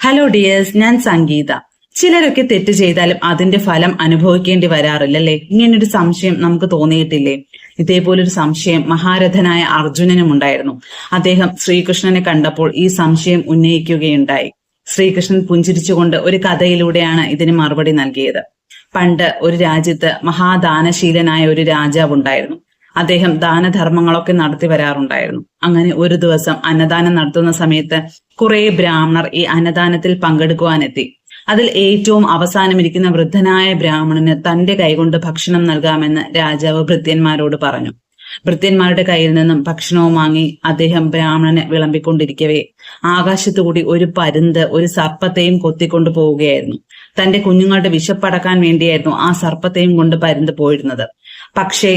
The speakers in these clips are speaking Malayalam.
ഹലോ ഡിയേഴ്സ്, ഞാൻ സംഗീത. ചിലരൊക്കെ തെറ്റ് ചെയ്താലും അതിന്റെ ഫലം അനുഭവിക്കേണ്ടി വരാറില്ലല്ലേ? ഇങ്ങനൊരു സംശയം നമുക്ക് തോന്നിയിട്ടില്ലേ? ഇതേപോലൊരു സംശയം മഹാരഥനായ അർജുനനും ഉണ്ടായിരുന്നു. അദ്ദേഹം ശ്രീകൃഷ്ണനെ കണ്ടപ്പോൾ ഈ സംശയം ഉന്നയിക്കുകയുണ്ടായി. ശ്രീകൃഷ്ണൻ പുഞ്ചിരിച്ചുകൊണ്ട് ഒരു കഥയിലൂടെയാണ് ഇതിന് മറുപടി നൽകിയത്. പണ്ട് ഒരു രാജ്യത്ത് മഹാദാനശീലനായ ഒരു രാജാവ് ഉണ്ടായിരുന്നു. അദ്ദേഹം ദാനധർമ്മങ്ങളൊക്കെ നടത്തി വരാറുണ്ടായിരുന്നു. അങ്ങനെ ഒരു ദിവസം അന്നദാനം നടത്തുന്ന സമയത്ത് കുറെ ബ്രാഹ്മണർ ഈ അന്നദാനത്തിൽ പങ്കെടുക്കുവാനെത്തി. അതിൽ ഏറ്റവും അവസാനമിരിക്കുന്ന വൃദ്ധനായ ബ്രാഹ്മണന് തന്റെ കൈകൊണ്ട് ഭക്ഷണം നൽകാമെന്ന് രാജാവ് ഭൃത്യന്മാരോട് പറഞ്ഞു. ഭൃത്യന്മാരുടെ കയ്യിൽ നിന്നും ഭക്ഷണവും വാങ്ങി അദ്ദേഹം ബ്രാഹ്മണനെ വിളമ്പിക്കൊണ്ടിരിക്കവേ ആകാശത്തുകൂടി ഒരു പരുന്ത് ഒരു സർപ്പത്തെയും കൊത്തിക്കൊണ്ടു പോവുകയായിരുന്നു. തന്റെ കുഞ്ഞുങ്ങളുടെ വിശപ്പടക്കാൻ വേണ്ടിയായിരുന്നു ആ സർപ്പത്തെയും കൊണ്ട് പരുന്ത് പോയിരുന്നത്. പക്ഷേ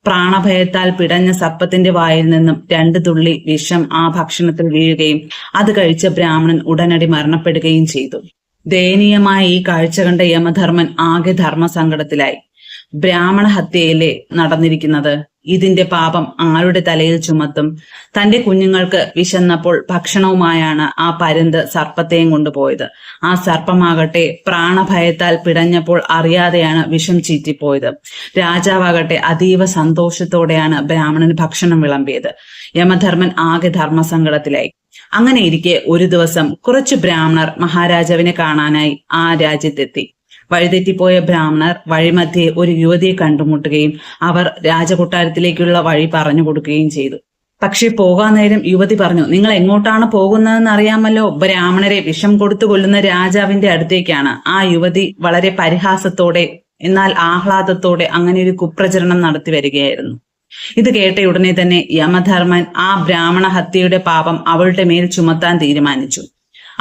പ്രാണഭയത്താൽ പിടഞ്ഞ സർപ്പത്തിന്റെ വായിൽ നിന്നും 2 തുള്ളി വിഷം ആ ഭക്ഷണത്തിൽ വീഴുകയും അത് കഴിച്ച ബ്രാഹ്മണൻ ഉടനടി മരണപ്പെടുകയും ചെയ്തു. ദയനീയമായ ഈ കാഴ്ച കണ്ട യമധർമ്മൻ ആകെ ധർമ്മസങ്കടത്തിലായി. ബ്രാഹ്മണ ഹത്യയിലെ നടന്നിരിക്കുന്നത്, ഇതിന്റെ പാപം ആരുടെ തലയിൽ ചുമത്തും? തന്റെ കുഞ്ഞുങ്ങൾക്ക് വിശന്നപ്പോൾ ഭക്ഷണവുമായാണ് ആ പരുന്ത് സർപ്പത്തെയും കൊണ്ടുപോയത്. ആ സർപ്പമാകട്ടെ പ്രാണഭയത്താൽ പിടഞ്ഞപ്പോൾ അറിയാതെയാണ് വിഷം ചീറ്റിപ്പോയത്. രാജാവാകട്ടെ അതീവ സന്തോഷത്തോടെയാണ് ബ്രാഹ്മണന് ഭക്ഷണം വിളമ്പിയത്. യമധർമ്മൻ ആകെ ധർമ്മസങ്കടത്തിലായി. അങ്ങനെ ഇരിക്കെ ഒരു ദിവസം കുറച്ചു ബ്രാഹ്മണർ മഹാരാജാവിനെ കാണാനായി ആ രാജ്യത്തെത്തി. വഴിതെറ്റിപ്പോയ ബ്രാഹ്മണർ വഴിമധ്യേ ഒരു യുവതിയെ കണ്ടുമുട്ടുകയും അവർ രാജകൊട്ടാരത്തിലേക്കുള്ള വഴി പറഞ്ഞു കൊടുക്കുകയും ചെയ്തു. പക്ഷെ പോകാൻ നേരം യുവതി പറഞ്ഞു, നിങ്ങൾ എങ്ങോട്ടാണ് പോകുന്നതെന്ന് അറിയാമല്ലോ? ബ്രാഹ്മണരെ വിഷം കൊടുത്തു കൊല്ലുന്ന രാജാവിന്റെ അടുത്തേക്കാണ്. ആ യുവതി വളരെ പരിഹാസത്തോടെ എന്നാൽ ആഹ്ലാദത്തോടെ അങ്ങനെ ഒരു കുപ്രചരണം നടത്തി വരികയായിരുന്നു. ഇത് കേട്ടയുടനെ തന്നെ യമധർമ്മൻ ആ ബ്രാഹ്മണ ഹത്യയുടെ പാപം അവളുടെ മേൽ ചുമത്താൻ തീരുമാനിച്ചു.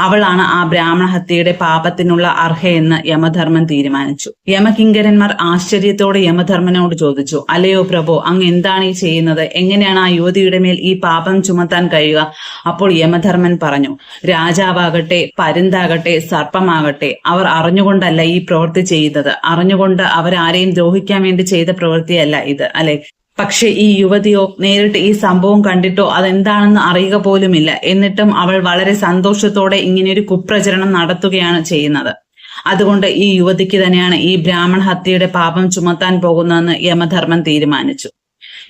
അവളാണ് ആ ബ്രാഹ്മണ ഹത്യയുടെ പാപത്തിനുള്ള അർഹയെന്ന് യമധർമ്മൻ തീരുമാനിച്ചു. യമകിങ്കരന്മാർ ആശ്ചര്യത്തോടെ യമധർമ്മനോട് ചോദിച്ചു, അല്ലയോ പ്രഭു, അങ്ങ് എന്താണ് ഈ ചെയ്യുന്നത്? എങ്ങനെയാണ് ആ യുവതിയുടെ മേൽ ഈ പാപം ചുമത്താൻ കഴിയുക? അപ്പോൾ യമധർമ്മൻ പറഞ്ഞു, രാജാവാകട്ടെ പരുന്താകട്ടെ സർപ്പമാകട്ടെ അവർ അറിഞ്ഞുകൊണ്ടല്ല ഈ പ്രവൃത്തി ചെയ്തത്. അറിഞ്ഞുകൊണ്ട് അവരാരെയും ദ്രോഹിക്കാൻ വേണ്ടി ചെയ്ത പ്രവൃത്തിയല്ല ഇത്, അല്ലെ? പക്ഷെ ഈ യുവതിയോ നേരിട്ട് ഈ സംഭവം കണ്ടിട്ടോ അതെന്താണെന്ന് അറിയുക പോലുമില്ല. എന്നിട്ടും അവൾ വളരെ സന്തോഷത്തോടെ ഇങ്ങനെയൊരു കുപ്രചരണം നടത്തുകയാണ് ചെയ്യുന്നത്. അതുകൊണ്ട് ഈ യുവതിക്ക് തന്നെയാണ് ഈ ബ്രാഹ്മണ ഹത്യയുടെ പാപം ചുമത്താൻ പോകുന്നതെന്ന് യമധർമ്മൻ തീരുമാനിച്ചു.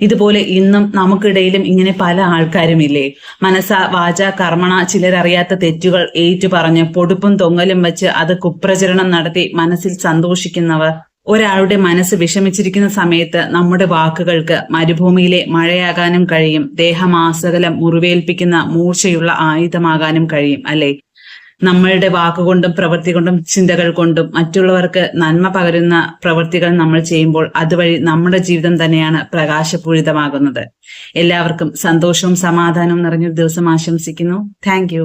ഇതുപോലെ ഇന്നും നമുക്കിടയിലും ഇങ്ങനെ പല ആൾക്കാരുമില്ലേ? മനസ്സ വാച കർമ്മണ ചിലരറിയാത്ത തെറ്റുകൾ ഏറ്റുപറഞ്ഞ് പൊടുപ്പും തൊങ്ങലും വെച്ച് അത് കുപ്രചരണം നടത്തി മനസ്സിൽ സന്തോഷിക്കുന്നവർ. ഒരാളുടെ മനസ്സ് വിഷമിച്ചിരിക്കുന്ന സമയത്ത് നമ്മുടെ വാക്കുകൾക്ക് മരുഭൂമിയിലെ മഴയാകാനും കഴിയും, ദേഹമാസകലം മുറിവേൽപ്പിക്കുന്ന മൂർച്ചയുള്ള ആയുധമാകാനും കഴിയും, അല്ലെ? നമ്മളുടെ വാക്കുകൊണ്ടും പ്രവൃത്തി കൊണ്ടും ചിന്തകൾ കൊണ്ടും മറ്റുള്ളവർക്ക് നന്മ പകരുന്ന പ്രവൃത്തികൾ നമ്മൾ ചെയ്യുമ്പോൾ അതുവഴി നമ്മുടെ ജീവിതം തന്നെയാണ് പ്രകാശപൂരിതമാകുന്നത്. എല്ലാവർക്കും സന്തോഷവും സമാധാനവും നിറഞ്ഞൊരു ദിവസം ആശംസിക്കുന്നു. താങ്ക്